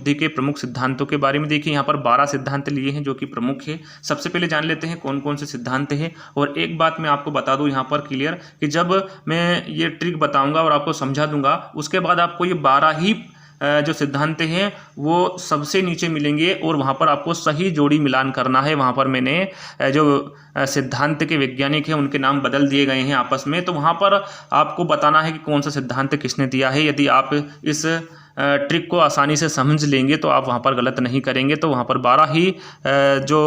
बुद्धि के प्रमुख सिद्धांतों के बारे में। देखिए यहाँ पर 12 सिद्धांत लिए हैं जो कि प्रमुख है। सबसे पहले जान लेते हैं कौन कौन से सिद्धांत हैं। और एक बात मैं आपको बता दूं यहाँ पर क्लियर, कि जब मैं ये ट्रिक बताऊंगा और आपको समझा दूंगा, उसके बाद आपको ये 12 ही जो सिद्धांत हैं वो सबसे नीचे मिलेंगे और वहाँ पर आपको सही जोड़ी मिलान करना है। वहाँ पर मैंने जो सिद्धांत के वैज्ञानिक हैं उनके नाम बदल दिए गए हैं आपस में, तो वहाँ पर आपको बताना है कि कौन सा सिद्धांत किसने दिया है। यदि आप इस ट्रिक को आसानी से समझ लेंगे तो आप वहाँ पर गलत नहीं करेंगे। तो वहाँ पर 12 ही जो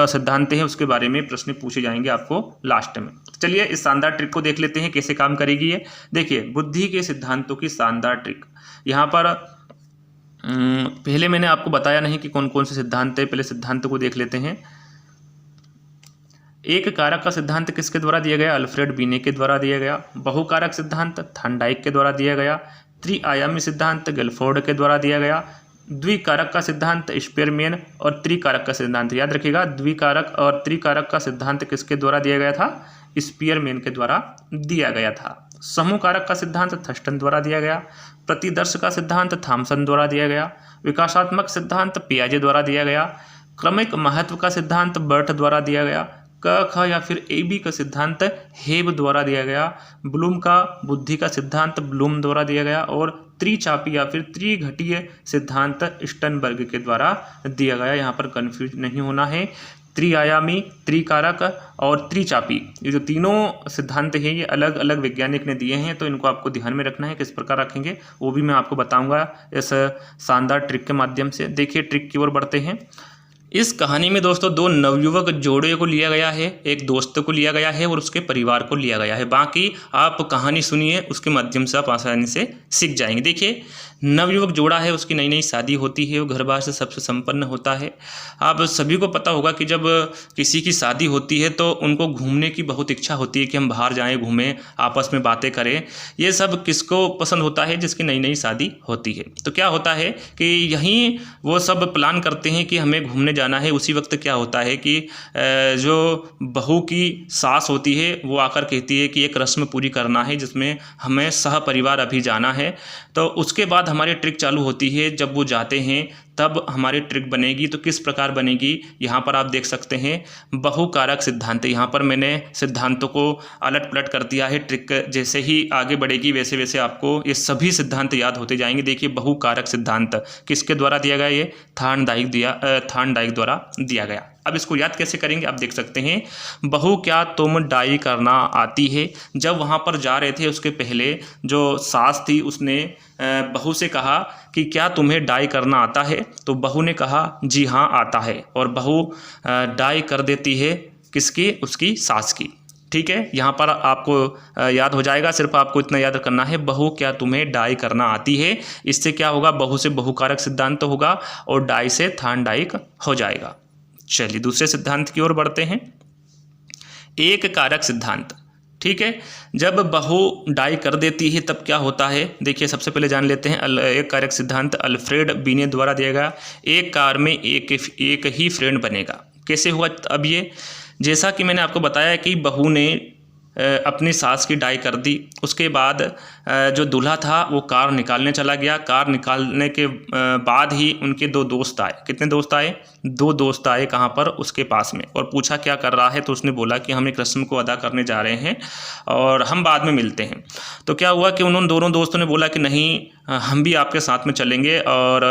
सिद्धांत हैं उसके बारे में प्रश्न पूछे जाएंगे आपको लास्ट में। चलिए इस शानदार ट्रिक को देख लेते हैं कैसे काम करेगी ये। देखिए बुद्धि के सिद्धांतों की शानदार ट्रिक। यहाँ पर पहले मैंने आपको बताया नहीं कि कौन कौन से सिद्धांत है, पहले सिद्धांत को देख लेते हैं। एक कारक का सिद्धांत किसके द्वारा दिया गया? अल्फ्रेड बीने के द्वारा दिया गया। बहुकारक सिद्धांत थॉर्नडाइक के द्वारा दिया गया। त्रिआयामी सिद्धांत गिलफोर्ड के द्वारा दिया गया। द्विकारक का सिद्धांत स्पीयरमैन और त्रिकारक का सिद्धांत, याद रखिएगा द्विकारक और त्रिकारक का सिद्धांत किसके द्वारा दिया गया था? स्पीयरमैन के द्वारा दिया गया था। समूह कारक का सिद्धांत थर्स्टन द्वारा दिया गया। प्रतिदर्श का सिद्धांत थॉमसन द्वारा दिया गया। विकासात्मक सिद्धांत पियाजे द्वारा दिया गया। क्रमिक महत्व का सिद्धांत बर्ट द्वारा दिया गया। क ख या फिर AB का सिद्धांत हेब द्वारा दिया गया। ब्लूम का बुद्धि का सिद्धांत ब्लूम द्वारा दिया गया। और त्रिचापी या फिर त्रिघटीय सिद्धांत स्टनबर्ग के द्वारा दिया गया। यहाँ पर कंफ्यूज नहीं होना है। त्रिआयामी, त्रिकारक और त्रिचापी, ये जो तीनों सिद्धांत हैं ये अलग अलग वैज्ञानिक ने दिए हैं, तो इनको आपको ध्यान में रखना है। किस प्रकार रखेंगे वो भी मैं आपको बताऊंगा इस शानदार ट्रिक के माध्यम से। देखिए ट्रिक की ओर बढ़ते हैं। इस कहानी में दोस्तों दो नवयुवक जोड़े को लिया गया है, एक दोस्त को लिया गया है और उसके परिवार को लिया गया है। बाकी आप कहानी सुनिए, उसके माध्यम से आप आसानी से सीख जाएंगे। देखिए नवयुवक जोड़ा है, उसकी नई नई शादी होती है, वो घर बार से सबसे संपन्न होता है। आप सभी को पता होगा कि जब किसी की शादी होती है तो उनको घूमने की बहुत इच्छा होती है कि हम बाहर जाएं, घूमें, आपस में बातें करें। ये सब किसको पसंद होता है? जिसकी नई नई शादी होती है। तो क्या होता है कि यहीं वो सब प्लान करते हैं कि हमें घूमने जाना है। उसी वक्त क्या होता है कि जो बहू की सास होती है वो आकर कहती है कि एक रस्म पूरी करना है जिसमें हमें सह परिवार अभी जाना है। तो उसके बाद हमारी ट्रिक चालू होती है। जब वो जाते हैं तब हमारी ट्रिक बनेगी। तो किस प्रकार बनेगी यहाँ पर आप देख सकते हैं। बहुकारक सिद्धांत, यहाँ पर मैंने सिद्धांतों को अलट पलट कर दिया है। ट्रिक जैसे ही आगे बढ़ेगी वैसे वैसे आपको ये सभी सिद्धांत याद होते जाएंगे। देखिए बहुकारक सिद्धांत किसके द्वारा दिया गया? ये थॉर्नडाइक द्वारा दिया गया। अब इसको याद कैसे करेंगे आप देख सकते हैं। बहू क्या तुम डाई करना आती है? जब वहाँ पर जा रहे थे उसके पहले जो सास थी उसने बहू से कहा कि क्या तुम्हें डाई करना आता है? तो बहू ने कहा जी हाँ आता है, और बहू डाई कर देती है किसकी? उसकी सास की। ठीक है, यहाँ पर आपको याद हो जाएगा। सिर्फ आपको इतना याद करना है, बहू क्या तुम्हें डाई करना आती है। इससे क्या होगा? बहू से बहुकारक सिद्धांत होगा और डाई से थॉर्नडाइक हो जाएगा। चलिए दूसरे सिद्धांत की ओर बढ़ते हैं। एक कारक सिद्धांत। ठीक है, जब बहू डाई कर देती है तब क्या होता है? देखिए सबसे पहले जान लेते हैं एक कारक सिद्धांत अल्फ्रेड बीने द्वारा दिया गया। एक कार में एक ही फ्रेंड बनेगा। कैसे हुआ अब ये? जैसा कि मैंने आपको बताया कि बहू ने अपनी सास की डाई कर दी। उसके बाद जो दूल्हा था वो कार निकालने चला गया। कार निकालने के बाद ही उनके दो दोस्त आए। कितने दोस्त आए? दो दोस्त आए। कहाँ पर? उसके पास में। और पूछा क्या कर रहा है? तो उसने बोला कि हम एक रस्म को अदा करने जा रहे हैं और हम बाद में मिलते हैं। तो क्या हुआ कि उन्होंने दोनों दोस्तों ने बोला कि नहीं हम भी आपके साथ में चलेंगे और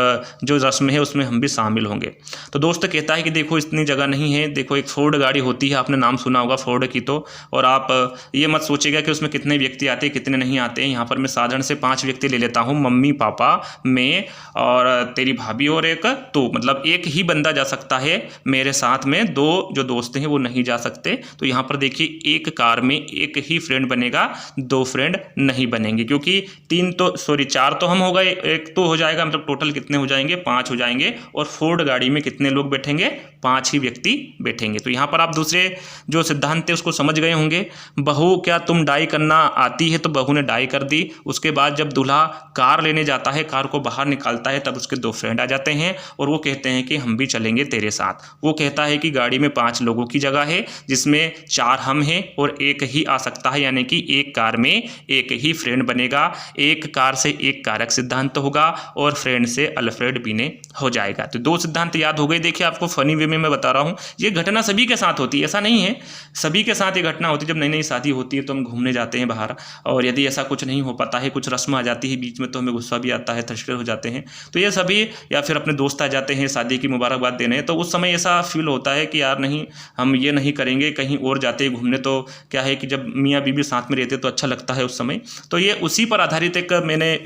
जो रस्म है उसमें हम भी शामिल होंगे। तो दोस्त कहता है कि देखो इतनी जगह नहीं है, देखो एक फोर्ड गाड़ी होती है, आपने नाम सुना होगा फोर्ड की। तो और आप ये मत सोचिएगा कि उसमें कितने व्यक्ति आते हैं कितने नहीं आते हैं। यहाँ पर मैं साधारण से 5 व्यक्ति ले लेता हूँ, मम्मी पापा मैं और तेरी भाभी और एक तो, मतलब एक ही बंदा जा सकता है मेरे साथ में। दो जो दोस्त हैं वो नहीं जा सकते। तो यहाँ पर देखिए एक कार में एक ही फ्रेंड बनेगा, 2 फ्रेंड नहीं बनेंगे, क्योंकि 4 तो हम हो गए, एक तो हो जाएगा, मतलब टोटल कितने हो जाएंगे? 5 हो जाएंगे। और फोर्ड गाड़ी में कितने लोग बैठेंगे? 5 ही व्यक्ति बैठेंगे। तो यहाँ पर आप दूसरे जो सिद्धांत थे उसको समझ गए होंगे। बहू क्या तुम डाई करना आती है, तो बहू ने डाई कर दी। उसके बाद जब दूल्हा कार लेने जाता है, कार को बाहर निकालता है, तब उसके 2 फ्रेंड आ जाते हैं और वो कहते हैं कि हम भी चलेंगे तेरे साथ। वो कहता है कि गाड़ी में 5 लोगों की जगह है, जिसमें 4 हम हैं और 1 ही आ सकता है, यानी कि एक कार में 1 ही फ्रेंड बनेगा। एक कार से एक कारक सिद्धांत होगा और फ्रेंड से अल्फ्रेड बीने हो जाएगा। तो 2 सिद्धांत याद हो गए। देखिए आपको फनी वे में मैं बता रहा हूँ, ये घटना सभी के साथ होती है, ऐसा नहीं है। सभी के साथ ये घटना होती है। जब नई नई शादी होती है तो हम घूमने जाते हैं बाहर, और यदि ऐसा कुछ नहीं हो पाता है, कुछ रस्म आ जाती है बीच में, तो हमें गुस्सा भी आता है, फ्रस्ट्रेट हो जाते हैं। तो ये सभी, या फिर अपने दोस्त आ जाते हैं शादी की मुबारकबाद देने, तो उस समय ऐसा फील होता है कि यार नहीं, हम ये नहीं करेंगे, कहीं और जाते हैं घूमने। तो क्या है कि जब मियाँ बीवी साथ में रहते तो अच्छा लगता है उस समय। तो ये उसी पर आधारित एक मैंने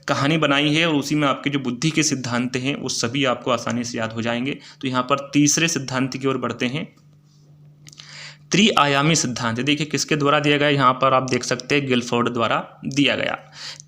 कहानी बनाई है, और उसी में आपके जो बुद्धि के सिद्धांत हैं वो सभी आपको आसानी से याद हो जाएंगे। तो यहाँ पर तीसरे सिद्धांत की ओर बढ़ते हैं। त्रिआयामी सिद्धांत देखिए किसके द्वारा दिया गया, यहाँ पर आप देख सकते हैं गिलफोर्ड द्वारा दिया गया।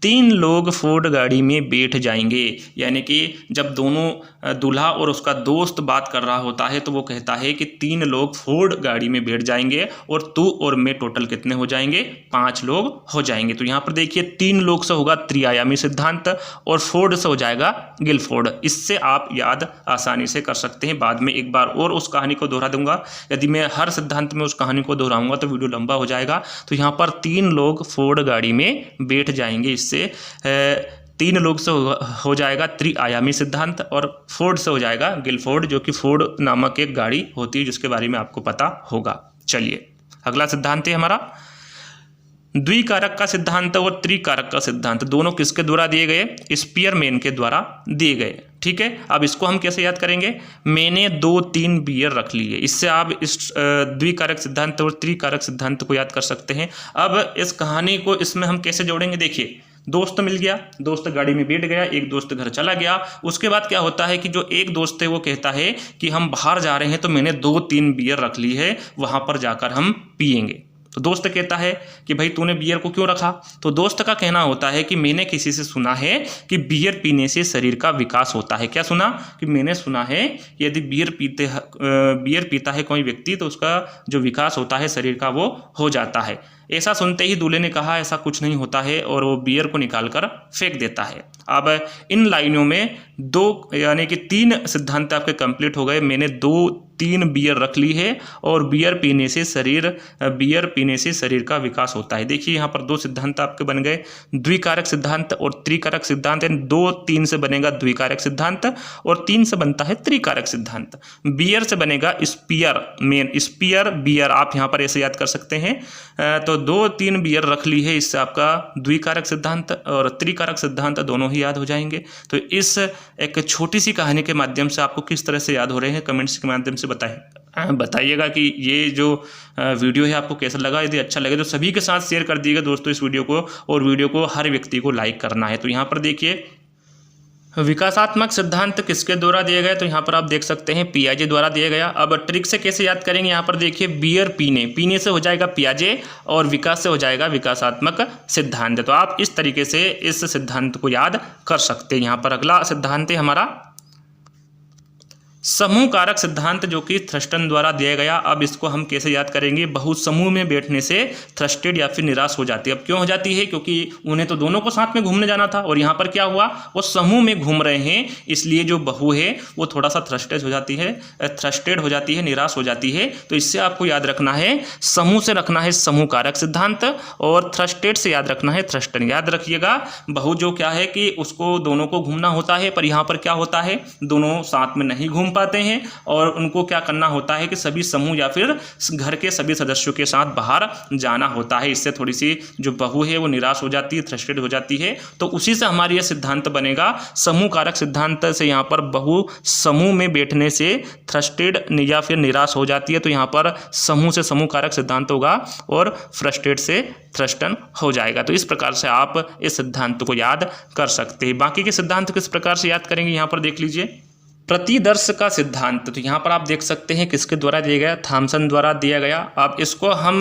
3 लोग फोर्ड गाड़ी में बैठ जाएंगे, यानी कि जब दोनों दूल्हा और उसका दोस्त बात कर रहा होता है तो वो कहता है कि 3 लोग फोर्ड गाड़ी में बैठ जाएंगे और तू और मैं टोटल कितने हो जाएंगे, 5 लोग हो जाएंगे। तो यहाँ पर देखिए 3 लोग से होगा त्रिआयामी सिद्धांत और फोर्ड से हो जाएगा गिलफोर्ड। इससे आप याद आसानी से कर सकते हैं। बाद में एक बार और उस कहानी को दोहरा दूंगा, यदि मैं हर सिद्धांत में उस कहानी को दोहराऊंगा तो वीडियो लंबा हो जाएगा। तो यहाँ पर 3 लोग फोर्ड गाड़ी में बैठ जाएंगे, इससे 3 लोग से हो जाएगा त्रिआयामी सिद्धांत और फोर्ड से हो जाएगा गिलफोर्ड, जो कि फोर्ड नामक एक गाड़ी होती है जिसके बारे में आपको पता होगा। चलिए अगला सिद्धांत है हमारा द्विकारक का सिद्धांत और त्रिकारक का सिद्धांत। दोनों किसके द्वारा दिए गए, स्पीयरमैन के द्वारा दिए गए। ठीक है, अब इसको हम कैसे याद करेंगे, मैंने 2-3 बियर रख ली है, इससे आप इस द्विकारक सिद्धांत और त्रिकारक सिद्धांत को याद कर सकते हैं। अब इस कहानी को इसमें हम कैसे जोड़ेंगे, देखिए दोस्त मिल गया, दोस्त गाड़ी में बैठ गया, एक दोस्त घर चला गया। उसके बाद क्या होता है कि जो एक दोस्त है वो कहता है कि हम बाहर जा रहे हैं तो मैंने 2-3 बियर रख ली है, वहाँ पर जाकर हम पियेंगे। तो दोस्त कहता है कि भाई तूने बियर को क्यों रखा, तो दोस्त का कहना होता है कि मैंने किसी से सुना है कि बियर पीने से शरीर का विकास होता है। क्या सुना, कि मैंने सुना है यदि बियर पीता है कोई व्यक्ति तो उसका जो विकास होता है शरीर का वो हो जाता है। ऐसा सुनते ही दूल्हे ने कहा ऐसा कुछ नहीं होता है, और वो बियर को निकालकर फेंक देता है। अब इन लाइनों में 2 यानी कि 3 सिद्धांत आपके कंप्लीट हो गए। मैंने 2-3 बियर रख ली है और बियर पीने से शरीर का विकास होता है। देखिए यहाँ पर 2 सिद्धांत आपके बन गए, द्विकारक सिद्धांत और त्रिकारक सिद्धांत। 2-3 से बनेगा द्विकारक सिद्धांत और 3 से बनता है त्रिकारक सिद्धांत। बियर से बनेगा स्पीयर बियर, आप यहाँ पर ऐसे याद कर सकते हैं। तो 2-3 बियर रख ली है, इससे आपका द्विकारक सिद्धांत और त्रिकारक सिद्धांत दोनों ही याद हो जाएंगे। तो इस एक छोटी सी कहानी के माध्यम से आपको किस तरह से याद हो रहे हैं कमेंट्स के माध्यम से बताइएगा कि ये जो वीडियो है आपको कैसा लगा। यदि अच्छा लगे तो सभी के साथ शेयर कर दीजिएगा दोस्तों इस वीडियो को, और वीडियो को हर व्यक्ति को लाइक करना है। तो यहाँ पर देखिए विकासात्मक सिद्धांत किसके द्वारा दिए गए, तो यहाँ पर आप देख सकते हैं पियाजे द्वारा दिया गया। अब ट्रिक से कैसे याद करेंगे, यहाँ पर देखिए बियर पीने से हो जाएगा पियाजे और विकास से हो जाएगा विकासात्मक सिद्धांत। तो आप इस तरीके से इस सिद्धांत को याद कर सकते हैं। यहाँ पर अगला सिद्धांत है हमारा समूह कारक सिद्धांत, जो कि थ्रस्टन द्वारा दिया गया। अब इसको हम कैसे याद करेंगे, बहुत समूह में बैठने से थ्रस्टेड या फिर निराश हो जाती है। अब क्यों हो जाती है, क्योंकि उन्हें तो दोनों को साथ में घूमने जाना था, और यहाँ पर क्या हुआ, वो समूह में घूम रहे हैं, इसलिए जो बहू है वो थोड़ा सा थ्रस्टेड हो जाती है, निराश हो जाती है। तो इससे आपको याद रखना है, समूह से रखना है समूह कारक सिद्धांत और थ्रस्टेड से याद रखना है थ्रस्टन। याद रखिएगा, बहू जो क्या है कि उसको दोनों को घूमना होता है, पर यहाँ पर क्या होता है, दोनों साथ में नहीं घूम पाते हैं, और उनको क्या करना होता है कि सभी समूह या फिर घर के सभी सदस्यों के साथ बाहर जाना होता है। इससे थोड़ी सी जो बहू है वो निराश हो जाती है, थ्रस्टेड हो जाती है। तो उसी से हमारा यह सिद्धांत बनेगा समूह कारक सिद्धांत से। यहाँ पर बहू समूह में बैठने से थ्रस्टेड या फिर निराश हो जाती है, तो यहाँ पर समूह से समूह कारक सिद्धांत होगा और फ्रस्ट्रेट से थ्रस्टन हो जाएगा। तो इस प्रकार से आप इस सिद्धांत को याद कर सकते हैं। बाकी के सिद्धांत किस प्रकार से याद करेंगे, यहाँ पर देख लीजिए। प्रतिदर्श का सिद्धांत, तो यहाँ पर आप देख सकते हैं किसके द्वारा दिया गया, थॉमसन द्वारा दिया गया। अब इसको हम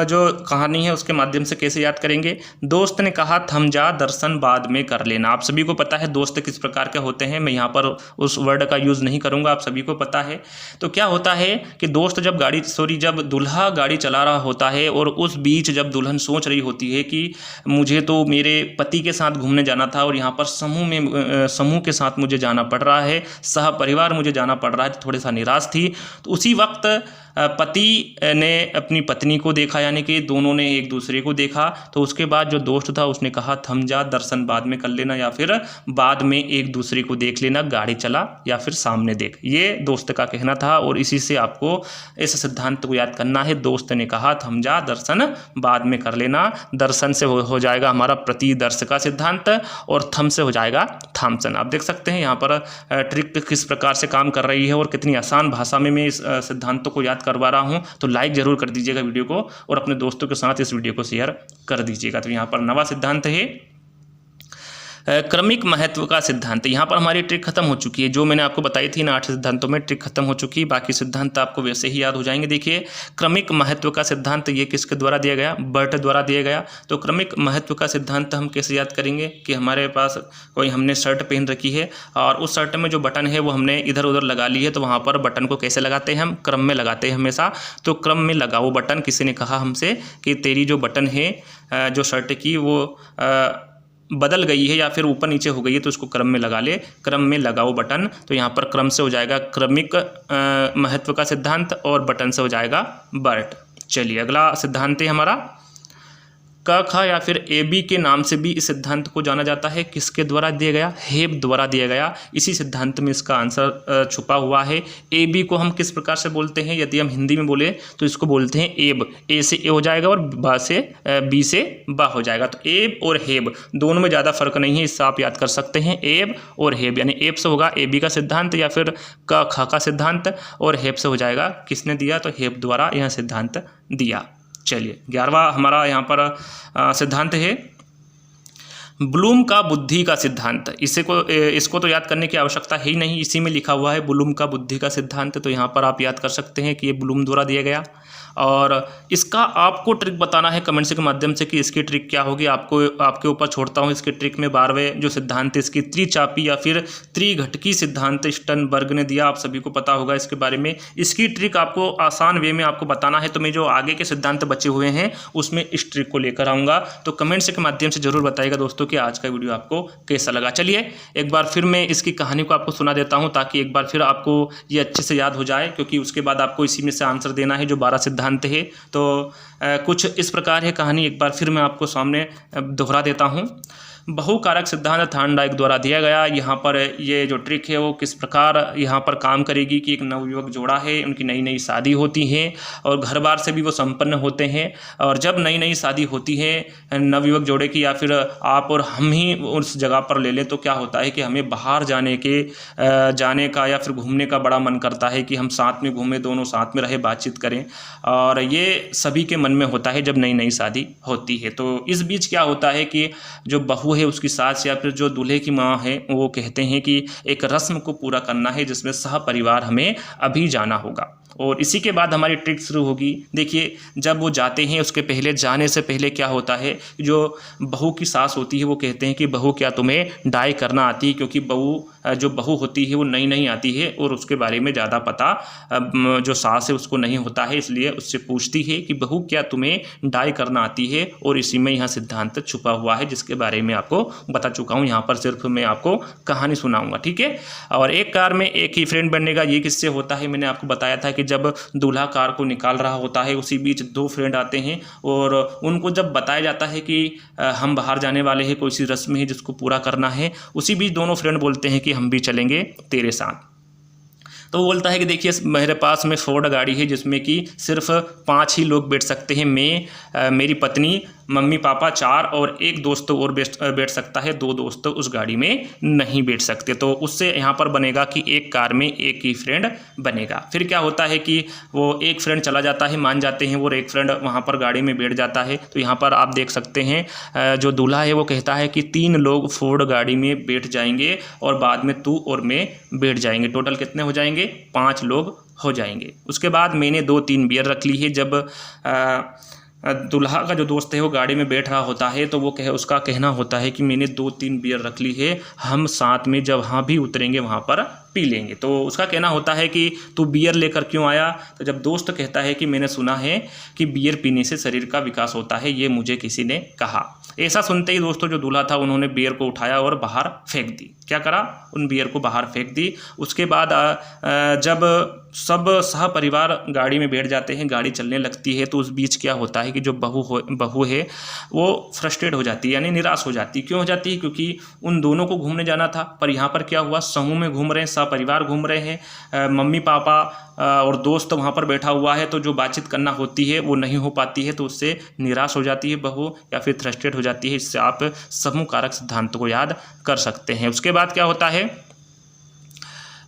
जो कहानी है उसके माध्यम से कैसे याद करेंगे। दोस्त ने कहा थम जा, दर्शन बाद में कर लेना। आप सभी को पता है दोस्त किस प्रकार के होते हैं, मैं यहाँ पर उस वर्ड का यूज़ नहीं करूँगा, आप सभी को पता है। तो क्या होता है कि दोस्त जब दूल्हा गाड़ी चला रहा होता है और उस बीच जब दुल्हन सोच रही होती है कि मुझे तो मेरे पति के साथ घूमने जाना था और यहाँ पर समूह के साथ मुझे जाना पड़ रहा है, परिवार मुझे जाना पड़ रहा है, तो थोड़ी सा निराश थी। तो उसी वक्त पति ने अपनी पत्नी को देखा, यानी कि दोनों ने एक दूसरे को देखा। तो उसके बाद जो दोस्त था उसने कहा थम जा, दर्शन बाद में कर लेना, या फिर बाद में एक दूसरे को देख लेना, गाड़ी चला या फिर सामने देख। ये दोस्त का कहना था और इसी से आपको इस सिद्धांत को याद करना है। दोस्त ने कहा थम जा, दर्शन बाद में कर लेना। दर्शन से हो जाएगा हमारा प्रतिदर्श का सिद्धांत और थम से हो जाएगा थॉमसन। आप देख सकते हैं यहाँ पर ट्रिक किस प्रकार से काम कर रही है और कितनी आसान भाषा में मैं इस सिद्धांतों को याद करवा रहा हूं। तो लाइक जरूर कर दीजिएगा वीडियो को और अपने दोस्तों के साथ इस वीडियो को शेयर कर दीजिएगा। तो यहाँ पर नवा सिद्धांत है क्रमिक महत्व का सिद्धांत। यहाँ पर हमारी ट्रिक खत्म हो चुकी है, जो मैंने आपको बताई थी ना 8 सिद्धांतों में ट्रिक खत्म हो चुकी है, बाकी सिद्धांत आपको वैसे ही याद हो जाएंगे। देखिए क्रमिक महत्व का सिद्धांत ये किसके द्वारा दिया गया, बर्ट द्वारा दिया गया। तो क्रमिक महत्व का सिद्धांत हम कैसे याद करेंगे कि हमारे पास कोई हमने शर्ट पहन रखी है और उस शर्ट में जो बटन है वो हमने इधर उधर लगा ली है, तो वहाँ पर बटन को कैसे लगाते हैं, हम क्रम में लगाते हैं हमेशा। तो क्रम में लगाओ बटन। किसी ने कहा हमसे कि तेरी जो बटन है जो शर्ट की वो बदल गई है या फिर ऊपर नीचे हो गई है, तो उसको क्रम में लगा ले, क्रम में लगाओ बटन। तो यहाँ पर क्रम से हो जाएगा क्रमिक महत्व का सिद्धांत और बटन से हो जाएगा बर्ट। चलिए अगला सिद्धांत है हमारा क ख या फिर ए बी के नाम से भी इस सिद्धांत को जाना जाता है। किसके द्वारा दिया गया, हेब द्वारा दिया गया। इसी सिद्धांत में इसका आंसर छुपा हुआ है। ए बी को हम किस प्रकार से बोलते हैं, यदि हम हिंदी में बोले तो इसको बोलते हैं एब। ए से ए हो जाएगा और बा से बी से बा हो जाएगा। तो एब और हेब दोनों में ज़्यादा फर्क नहीं है, इससे आप याद कर सकते हैं एब और हेब। यानी एब से होगा ए बी का सिद्धांत या फिर क ख का सिद्धांत और हेब से हो जाएगा किसने दिया, तो हेब द्वारा यह सिद्धांत दिया। चलिए 11वां हमारा यहाँ पर सिद्धांत है ब्लूम का बुद्धि का सिद्धांत। इसको तो याद करने की आवश्यकता है ही नहीं, इसी में लिखा हुआ है ब्लूम का बुद्धि का सिद्धांत। तो यहाँ पर आप याद कर सकते हैं कि ये ब्लूम द्वारा दिया गया और इसका आपको ट्रिक बताना है कमेंट्स के माध्यम से कि इसकी ट्रिक क्या होगी। आपके ऊपर छोड़ता हूँ इसके ट्रिक में। 12वें जो सिद्धांत है इसकी त्रिचापी या फिर त्रिघटकी सिद्धांत स्टर्नबर्ग ने दिया, आप सभी को पता होगा इसके बारे में। इसकी ट्रिक आपको आसान वे में आपको बताना है, तो मैं जो आगे के सिद्धांत बचे हुए हैं उसमें इस ट्रिक को लेकर आऊँगा। तो कमेंट्स के माध्यम से जरूर बताइएगा दोस्तों कि आज का वीडियो आपको कैसा लगा। चलिए एक बार फिर मैं इसकी कहानी को आपको सुना देता हूँ ताकि एक बार फिर आपको ये अच्छे से याद हो जाए, क्योंकि उसके बाद आपको इसी में से आंसर देना है जो 12 सिद्धांत है। तो कुछ इस प्रकार है कहानी, एक बार फिर मैं आपको सामने दोहरा देता हूं। बहुकारक सिद्धांत थॉर्नडाइक द्वारा दिया गया। यहाँ पर ये जो ट्रिक है वो किस प्रकार यहाँ पर काम करेगी कि एक नवयुवक जोड़ा है, उनकी नई नई शादी होती है और घर बार से भी वो संपन्न होते हैं। और जब नई नई शादी होती है नवयुवक जोड़े की या फिर आप और हम ही उस जगह पर ले लें, तो क्या होता है कि हमें बाहर जाने का या फिर घूमने का बड़ा मन करता है कि हम साथ में घूमें, दोनों साथ में रहे, बातचीत करें। और ये सभी के मन में होता है जब नई नई शादी होती है। तो इस बीच क्या होता है कि जो बहू है उसकी सास या फिर जो दूल्हे की माँ है वो कहते हैं कि एक रस्म को पूरा करना है जिसमें सह परिवार हमें अभी जाना होगा। और इसी के बाद हमारी ट्रिक शुरू होगी। देखिए जब वो जाते हैं उसके पहले, जाने से पहले क्या होता है, जो बहू की सास होती है वो कहते हैं कि बहू क्या तुम्हें डाई करना आती है, क्योंकि जो बहू होती है वो नई नई आती है और उसके बारे में ज़्यादा पता जो सास है उसको नहीं होता है, इसलिए उससे पूछती है कि बहू क्या तुम्हें डाई करना आती है। और इसी में यहाँ सिद्धांत छुपा हुआ है जिसके बारे में आपको बता चुका हूँ, यहाँ पर सिर्फ मैं आपको कहानी सुनाऊँगा, ठीक है। और एक कार में एक ही फ्रेंड बनने का ये किससे होता है, मैंने आपको बताया था कि जब दूल्हा कार को निकाल रहा होता है उसी बीच 2 फ्रेंड आते हैं और उनको जब बताया जाता है कि हम बाहर जाने वाले हैं, कोई सी रस्म है जिसको पूरा करना है, उसी बीच दोनों फ्रेंड बोलते हैं कि हम भी चलेंगे तेरे साथ। तो वो बोलता है कि देखिए मेरे पास में फोर्ड गाड़ी है जिसमें कि सिर्फ 5 ही लोग बैठ सकते हैं, मैं, मेरी पत्नी मम्मी पापा 4 और एक दोस्त और बैठ सकता है, 2 दोस्त उस गाड़ी में नहीं बैठ सकते। तो उससे यहाँ पर बनेगा कि एक कार में एक ही फ्रेंड बनेगा। फिर क्या होता है कि वो एक फ्रेंड चला जाता है, मान जाते हैं, और एक फ्रेंड वहाँ पर गाड़ी में बैठ जाता है। तो यहाँ पर आप देख सकते हैं जो दूल्हा है वो कहता है कि 3 लोग फोर्ड गाड़ी में बैठ जाएंगे और बाद में तू और मैं बैठ जाएंगे। टोटल कितने हो जाएंगे? 5 लोग हो जाएंगे। उसके बाद मैंने 2-3 बियर रख ली है। जब दूल्हा का जो दोस्त है वो गाड़ी में बैठ रहा होता है तो वो उसका कहना होता है कि मैंने 2-3 बियर रख ली है, हम साथ में जब वहाँ भी उतरेंगे वहाँ पर पी लेंगे। तो उसका कहना होता है कि तू बियर लेकर क्यों आया? तो जब दोस्त कहता है कि मैंने सुना है कि बियर पीने से शरीर का विकास होता है, ये मुझे किसी ने कहा। ऐसा सुनते ही दोस्तों जो दूल्हा था उन्होंने बियर को उठाया और बाहर फेंक दी। क्या करा? उन बियर को बाहर फेंक दी। उसके बाद जब सब सहपरिवार गाड़ी में बैठ जाते हैं, गाड़ी चलने लगती है, तो उस बीच क्या होता है कि जो बहू है वो फ्रस्ट्रेट हो जाती है, यानी निराश हो जाती है। क्यों हो जाती है? क्योंकि उन दोनों को घूमने जाना था, पर यहाँ पर क्या हुआ, समूह में घूम रहे हैं, सहपरिवार घूम रहे हैं, मम्मी पापा और दोस्त वहाँ पर बैठा हुआ है, तो जो बातचीत करना होती है वो नहीं हो पाती है, तो उससे निराश हो जाती है बहू या फिर फ्रस्ट्रेट हो जाती है। इससे आप समूह कारक सिद्धांत को याद कर सकते हैं। उसके बाद क्या होता है,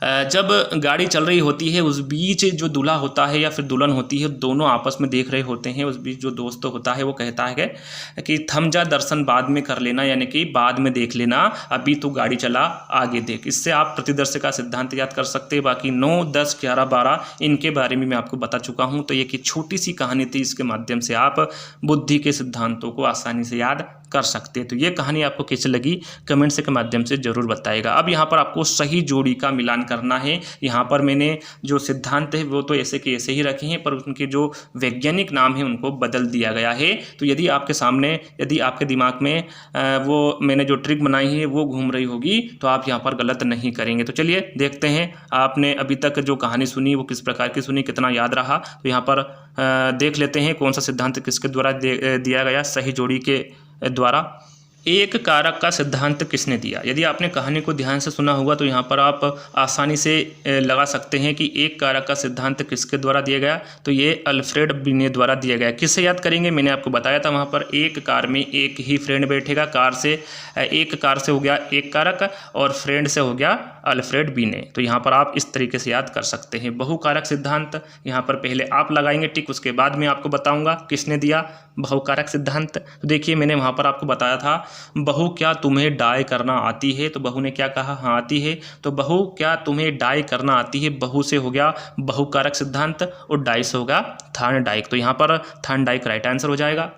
जब गाड़ी चल रही होती है उस बीच जो दूल्हा होता है या फिर दुल्हन होती है, दोनों आपस में देख रहे होते हैं। उस बीच जो दोस्त होता है वो कहता है कि थम जा, दर्शन बाद में कर लेना, यानी कि बाद में देख लेना, अभी तो गाड़ी चला, आगे देख। इससे आप प्रतिदर्श का सिद्धांत याद कर सकते हैं। बाकी 9, 10, 11, 12 इनके बारे में मैं आपको बता चुका हूँ। तो ये कि छोटी सी कहानी थी, इसके माध्यम से आप बुद्धि के सिद्धांतों को आसानी से याद कर सकते हैं। तो ये कहानी आपको कैसे लगी कमेंट्स के माध्यम से ज़रूर बताइएगा। अब यहाँ पर आपको सही जोड़ी का मिलान करना है। यहाँ पर मैंने जो सिद्धांत है वो तो ऐसे के ऐसे ही रखे हैं, पर उनके जो वैज्ञानिक नाम है उनको बदल दिया गया है। तो यदि आपके सामने, यदि आपके दिमाग में वो मैंने जो ट्रिक बनाई है वो घूम रही होगी तो आप यहाँ पर गलत नहीं करेंगे। तो चलिए देखते हैं आपने अभी तक जो कहानी सुनी वो किस प्रकार की सुनी, कितना याद रहा। तो यहाँ पर देख लेते हैं कौन सा सिद्धांत किसके द्वारा दिया गया, सही जोड़ी के द्वारा। एक कारक का सिद्धांत किसने दिया? यदि आपने कहानी को ध्यान से सुना होगा तो यहाँ पर आप आसानी से लगा सकते हैं कि एक कारक का सिद्धांत किसके द्वारा दिया गया। तो ये अल्फ्रेड बिने द्वारा दिया गया। किससे याद करेंगे? मैंने आपको बताया था वहाँ पर एक कार में एक ही फ्रेंड बैठेगा। एक कार से हो गया एक कारक और फ्रेंड से हो गया अल्फ्रेड बिने। तो यहाँ पर आप इस तरीके से याद कर सकते हैं। बहुकारक सिद्धांत यहाँ पर पहले आप लगाएंगे टिक, उसके बाद मैं आपको बताऊँगा किसने दिया बहुकारक सिद्धांत। तो देखिए मैंने वहाँ पर आपको बताया था, बहू क्या तुम्हें डाई करना आती है? तो बहू ने क्या कहा? हाँ आती है। तो बहू क्या तुम्हें डाई करना आती है? बहू से हो गया बहुकारक सिद्धांत और डाई से होगा थॉर्नडाइक। तो यहाँ पर थॉर्नडाइक राइट आंसर हो जाएगा।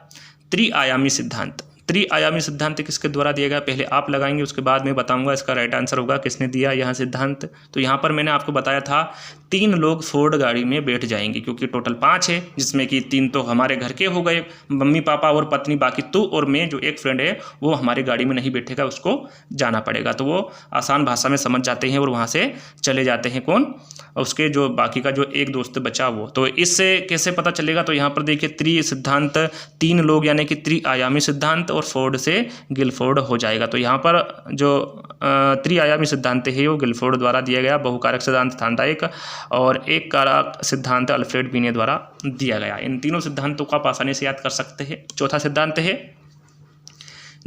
त्रिआयामी सिद्धांत, त्रिआयामी सिद्धांत किसके द्वारा दिया गया? पहले आप लगाएंगे, उसके बाद मैं बताऊंगा इसका राइट आंसर होगा किसने दिया यह सिद्धांत। तो यहाँ पर मैंने आपको बताया था 3 लोग फोर्ड गाड़ी में बैठ जाएंगे, क्योंकि टोटल 5 है, जिसमें कि 3 तो हमारे घर के हो गए, मम्मी पापा और पत्नी, बाकी तू और मैं जो एक फ्रेंड है वो हमारी गाड़ी में नहीं बैठेगा, उसको जाना पड़ेगा। तो वो आसान भाषा में समझ जाते हैं और वहाँ से चले जाते हैं। कौन? उसके जो बाकी का जो एक दोस्त बचा वो। तो इससे कैसे पता चलेगा? तो यहाँ पर देखिए त्रि सिद्धांत 3 लोग यानी कि त्रिआयामी सिद्धांत और फोर्ड से गिलफोर्ड हो जाएगा। तो यहाँ पर जो त्रिआयामी सिद्धांत है वो गिलफोर्ड द्वारा दिया गया, बहुकारक सिद्धांत थॉर्नडाइक और एक कारक सिद्धांत अल्फ्रेड बिने द्वारा दिया गया। इन तीनों सिद्धांतों को आप आसानी से याद कर सकते हैं। चौथा सिद्धांत है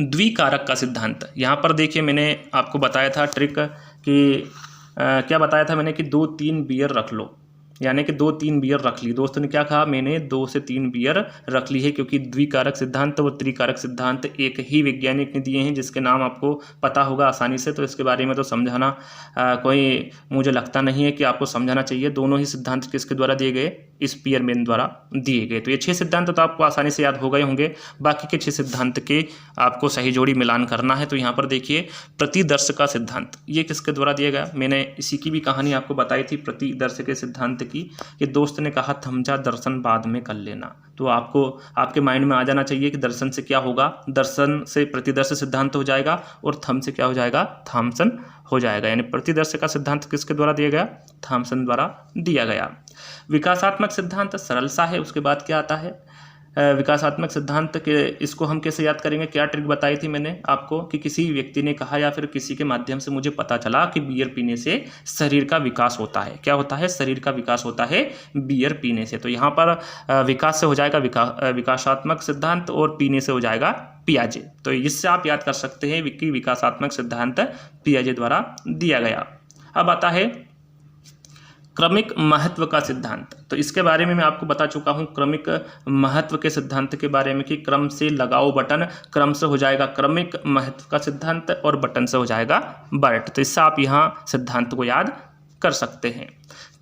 द्विकारक का सिद्धांत। यहाँ पर देखिए मैंने आपको बताया था ट्रिक कि क्या बताया था मैंने कि 2-3 बियर रख लो, यानी कि 2-3 बियर रख ली। दोस्तों ने क्या कहा? मैंने 2 से 3 बियर रख ली है, क्योंकि द्विकारक सिद्धांत व त्रिकारक सिद्धांत एक ही वैज्ञानिक ने दिए हैं, जिसके नाम आपको पता होगा आसानी से। तो इसके बारे में तो समझाना कोई मुझे लगता नहीं है कि आपको समझाना चाहिए। दोनों ही सिद्धांत किसके द्वारा दिए गए? स्पीयरमैन द्वारा दिए गए। तो ये 6 सिद्धांत तो आपको आसानी से याद हो गए होंगे। बाकी के 6 सिद्धांत के आपको सही जोड़ी मिलान करना है। तो यहाँ पर देखिए प्रतिदर्श का सिद्धांत, ये किसके द्वारा दिया गया? मैंने इसी की भी कहानी आपको बताई थी प्रतिदर्श के सिद्धांत की। कि दोस्त ने कहा थम जा, दर्शन बाद में कर लेना। तो आपको आपके माइंड में आ जाना चाहिए कि दर्शन से क्या होगा? दर्शन से प्रतिदर्श सिद्धांत हो जाएगा और थम से क्या हो जाएगा? थॉमसन हो जाएगा। यानी प्रतिदर्श का सिद्धांत किसके द्वारा दिया गया? थॉमसन द्वारा दिया गया। विकासात्मक सिद्धांत सरल सा है। उसके बाद क्या आता है? विकासात्मक सिद्धांत के इसको हम कैसे याद करेंगे, क्या ट्रिक बताई थी मैंने आपको कि किसी व्यक्ति ने कहा या फिर किसी के माध्यम से मुझे पता चला कि बियर पीने से शरीर का विकास होता है। क्या होता है, शरीर का विकास होता है बियर पीने से। तो यहाँ पर विकास से हो जाएगा विकासात्मक सिद्धांत और पीने से हो जाएगा पियाजे। तो इससे आप याद कर सकते हैं कि विकासात्मक सिद्धांत पियाजे द्वारा दिया गया। अब आता है क्रमिक महत्व का सिद्धांत। तो इसके बारे में मैं आपको बता चुका हूं, क्रमिक महत्व के सिद्धांत के बारे में कि क्रम से लगाओ बटन, क्रम से हो जाएगा क्रमिक महत्व का सिद्धांत और बटन से हो जाएगा बर्ट। तो इससे आप यहाँ सिद्धांत को याद कर सकते हैं।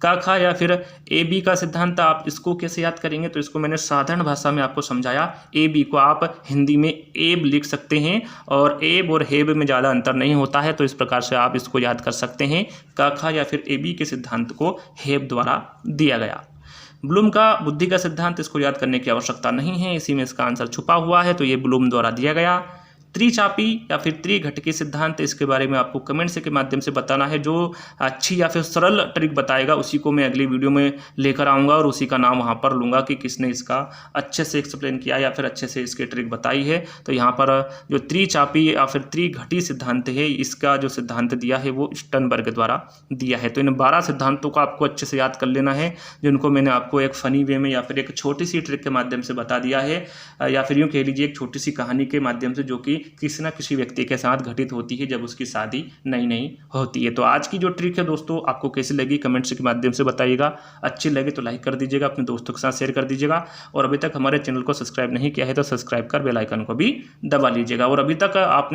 का खा या फिर ए बी का सिद्धांत, आप इसको कैसे याद करेंगे, तो इसको मैंने साधारण भाषा में आपको समझाया। ए बी को आप हिंदी में एब लिख सकते हैं और एब और हेब में ज़्यादा अंतर नहीं होता है, तो इस प्रकार से आप इसको याद कर सकते हैं। का खा या फिर ए बी के सिद्धांत को हेब द्वारा दिया गया। ब्लूम का बुद्धि का सिद्धांत, इसको याद करने की आवश्यकता नहीं है, इसी में इसका आंसर छुपा हुआ है, तो ये ब्लूम द्वारा दिया गया। त्रिचापी या फिर त्रिघटकी सिद्धांत, इसके बारे में आपको कमेंट्स के माध्यम से बताना है। जो अच्छी या फिर सरल ट्रिक बताएगा उसी को मैं अगली वीडियो में लेकर आऊँगा और उसी का नाम वहाँ पर लूँगा कि किसने इसका अच्छे से एक्सप्लेन किया या फिर अच्छे से इसकी ट्रिक बताई है। तो यहाँ पर जो त्रिचापी या फिर त्रिघटी सिद्धांत है, इसका जो सिद्धांत दिया है वो स्टर्नबर्ग द्वारा दिया है। तो इन 12 सिद्धांतों को आपको अच्छे से याद कर लेना है, जिनको मैंने आपको एक फ़नी वे में या फिर एक छोटी सी ट्रिक के माध्यम से बता दिया है, या फिर यूँ कह लीजिए एक छोटी सी कहानी के माध्यम से, जो कि किसी न किसी व्यक्ति के साथ घटित होती है जब उसकी शादी नई होती है। तो आज की जो ट्रिक है दोस्तों, आपको कैसी लगी कमेंट्स के माध्यम से बताइएगा। अच्छी लगे तो लाइक कर दीजिएगा, अपने दोस्तों के साथ शेयर कर दीजिएगा, और अभी तक हमारे चैनल को सब्सक्राइब नहीं किया है तो सब्सक्राइब कर बेल आइकन को भी दबा लीजिएगा। और अभी तक आपने